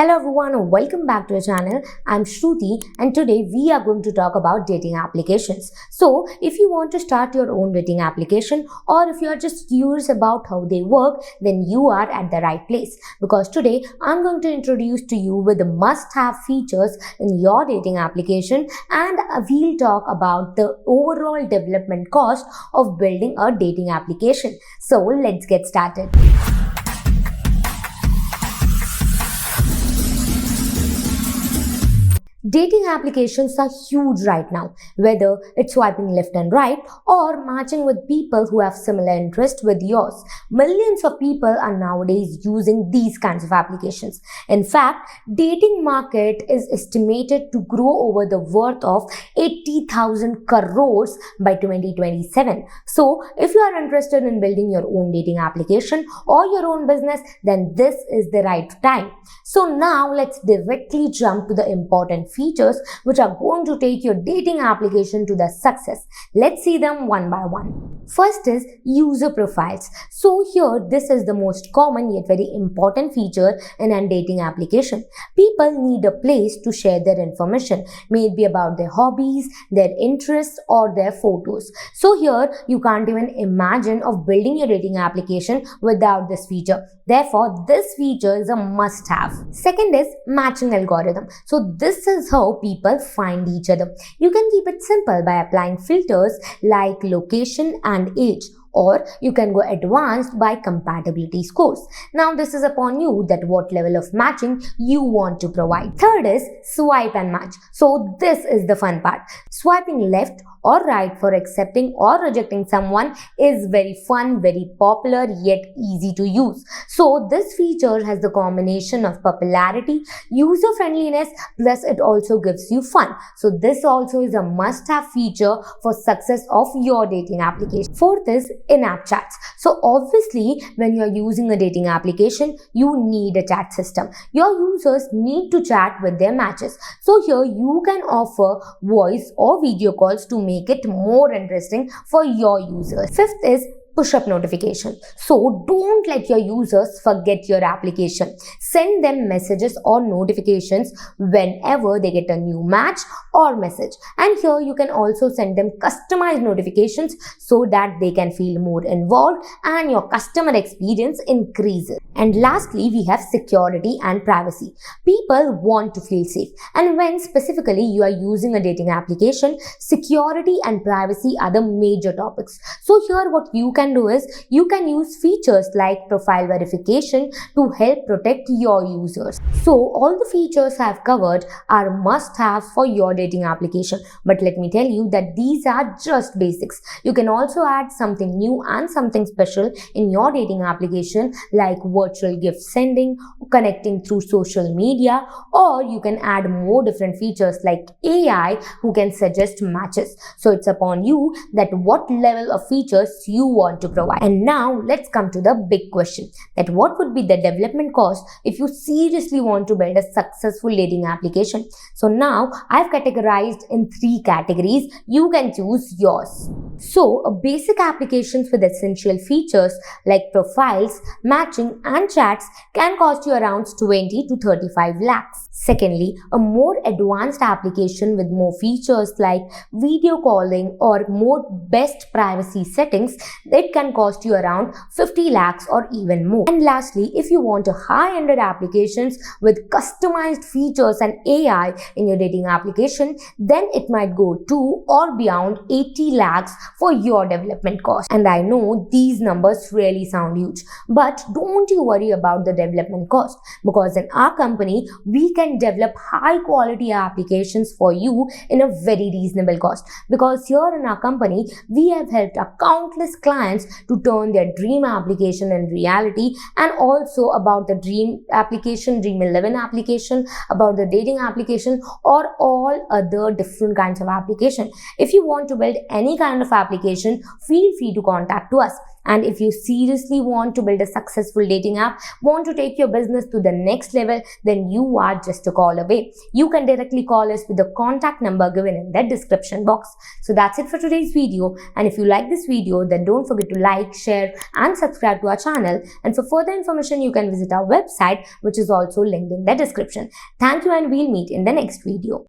Hello everyone, welcome back to our channel. I'm Shruti and today we are going to talk about dating applications. So if you want to start your own dating application or if you are just curious about how they work, then you are at the right place, because today I'm going to introduce to you with the must-have features in your dating application, and we'll talk about the overall development cost of building a dating application. So let's get started. Dating applications are huge right now, whether it's swiping left and right or matching with people who have similar interests with yours. Millions of people are nowadays using these kinds of applications. In fact, dating market is estimated to grow over the worth of 80,000 crores by 2027. So, if you are interested in building your own dating application or your own business, then this is the right time. So now let's directly jump to the important features which are going to take your dating application to the success. Let's see them one by one. First is user profiles. So here this is the most common yet very important feature in a dating application. People need a place to share their information, maybe about their hobbies, their interests or their photos. So here you can't even imagine of building your dating application without this feature. Therefore, this feature is a must-have. Second is matching algorithm. So this is how people find each other. You can keep it simple by applying filters like location and age, or you can go advanced by compatibility scores. Now this is upon you that what level of matching you want to provide. Third is swipe and match. So this is the fun part. Swiping left or right for accepting or rejecting someone is very fun, very popular yet easy to use. So this feature has the combination of popularity, user friendliness, plus it also gives you fun. So this also is a must-have feature for success of your dating application. Fourth is in-app chats. So obviously when you're using a dating application, you need a chat system. Your users need to chat with their matches. So here you can offer voice or video calls to make it more interesting for your users. Fifth is push-up notification. So don't let your users forget your application. Send them messages or notifications whenever they get a new match or message. And here you can also send them customized notifications so that they can feel more involved and your customer experience increases. And lastly, we have security and privacy. People want to feel safe, and when specifically you are using a dating application, security and privacy are the major topics. So here what you can do is you can use features like profile verification to help protect your users. So all the features I have covered are must-have for your dating application, but let me tell you that these are just basics. You can also add something new and something special in your dating application, like virtual gift sending, connecting through social media, or you can add more different features like AI who can suggest matches. So it's upon you that what level of features you want to provide. And now let's come to the big question, that what would be the development cost if you seriously want to build a successful dating application. So now I've categorized in 3 categories. You can choose yours. So basic applications with essential features like profiles, matching and chats can cost you around 20 to 35 lakhs. Secondly, a more advanced application with more features like video calling or more best privacy settings, it can cost you around 50 lakhs or even more. And lastly, if you want a high-ended applications with customized features and AI in your dating application, then it might go to or beyond 80 lakhs for your development cost. And I know these numbers really sound huge, but don't you worry about the development cost, because in our company we can develop high quality applications for you in a very reasonable cost, because here in our company we have helped our countless clients to turn their dream application in reality, and also about the dream application, dream 11 application, about the dating application or all other different kinds of application. If you want to build any kind of application, feel free to contact to us. And if you seriously want to build a successful dating app, want to take your business to the next level, then you are just a call away. You can directly call us with the contact number given in the description box. So that's it for today's video. And if you like this video, then don't forget forget to like, share and subscribe to our channel. And for further information, you can visit our website, which is also linked in the description. Thank you, and we'll meet in the next video.